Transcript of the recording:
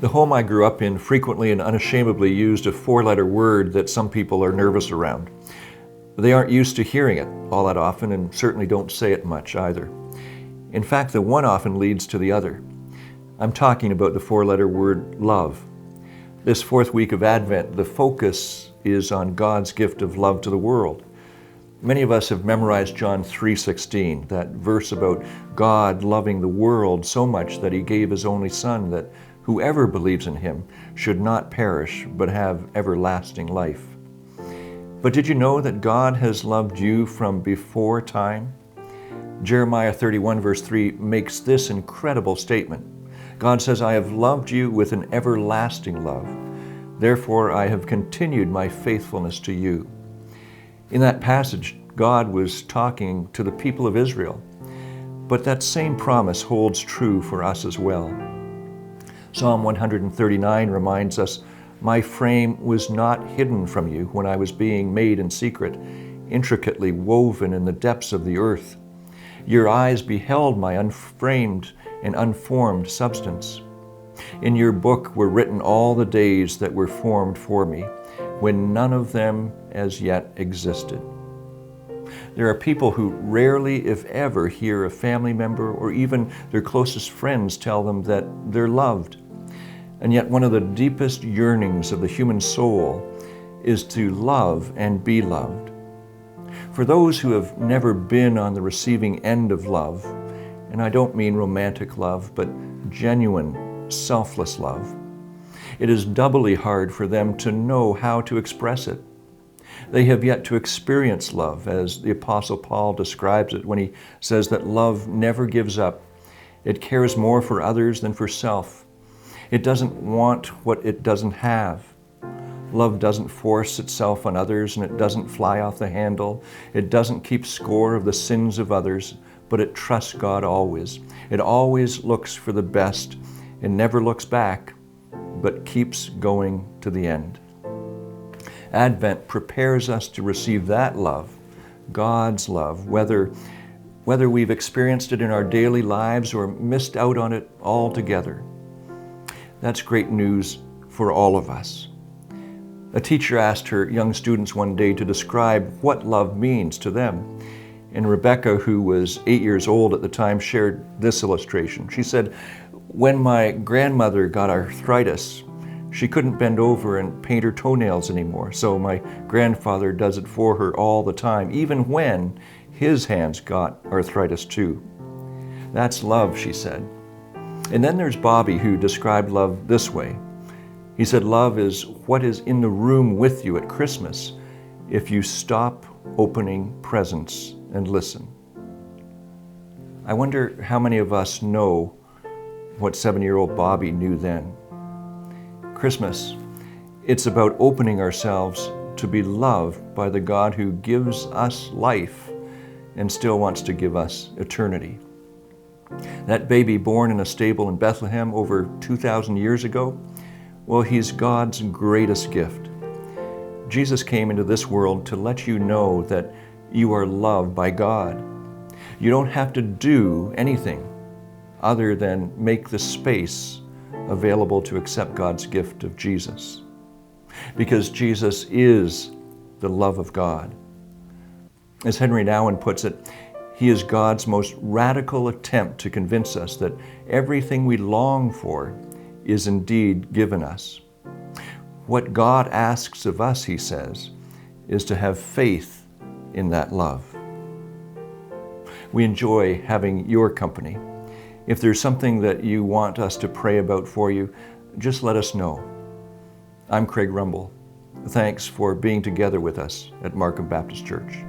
The home I grew up in frequently and unashamedly used a four-letter word that some people are nervous around. They aren't used to hearing it all that often and certainly don't say it much either. In fact, the one often leads to the other. I'm talking about the four-letter word love. This fourth week of Advent, the focus is on God's gift of love to the world. Many of us have memorized John 3:16, that verse about God loving the world so much that He gave His only Son, that whoever believes in Him should not perish but have everlasting life. But did you know that God has loved you from before time? Jeremiah 31 verse 3 makes this incredible statement. God says, "I have loved you with an everlasting love. Therefore I have continued my faithfulness to you." In that passage, God was talking to the people of Israel, but that same promise holds true for us as well. Psalm 139 reminds us, "My frame was not hidden from you when I was being made in secret, intricately woven in the depths of the earth. Your eyes beheld my unframed and unformed substance. In your book were written all the days that were formed for me, when none of them as yet existed." There are people who rarely, if ever, hear a family member or even their closest friends tell them that they're loved. And yet one of the deepest yearnings of the human soul is to love and be loved. For those who have never been on the receiving end of love, and I don't mean romantic love, but genuine, selfless love, it is doubly hard for them to know how to express it. They have yet to experience love, as the Apostle Paul describes it when he says that love never gives up. It cares more for others than for self. It doesn't want what it doesn't have. Love doesn't force itself on others, and it doesn't fly off the handle. It doesn't keep score of the sins of others, but it trusts God always. It always looks for the best and never looks back, but keeps going to the end. Advent prepares us to receive that love, God's love, whether we've experienced it in our daily lives or missed out on it altogether. That's great news for all of us. A teacher asked her young students one day to describe what love means to them. And Rebecca, who was 8 years old at the time, shared this illustration. She said, "When my grandmother got arthritis, she couldn't bend over and paint her toenails anymore, so my grandfather does it for her all the time, even when his hands got arthritis too. That's love," she said. And then there's Bobby, who described love this way. He said, "Love is what is in the room with you at Christmas if you stop opening presents and listen." I wonder how many of us know what 7-year-old Bobby knew then. Christmas, it's about opening ourselves to be loved by the God who gives us life and still wants to give us eternity. That baby born in a stable in Bethlehem over 2,000 years ago, well, he's God's greatest gift. Jesus came into this world to let you know that you are loved by God. You don't have to do anything other than make the space available to accept God's gift of Jesus. Because Jesus is the love of God. As Henry Nouwen puts it, He is God's most radical attempt to convince us that everything we long for is indeed given us. What God asks of us, he says, is to have faith in that love. We enjoy having your company. If there's something that you want us to pray about for you, just let us know. I'm Craig Rumble. Thanks for being together with us at Markham Baptist Church.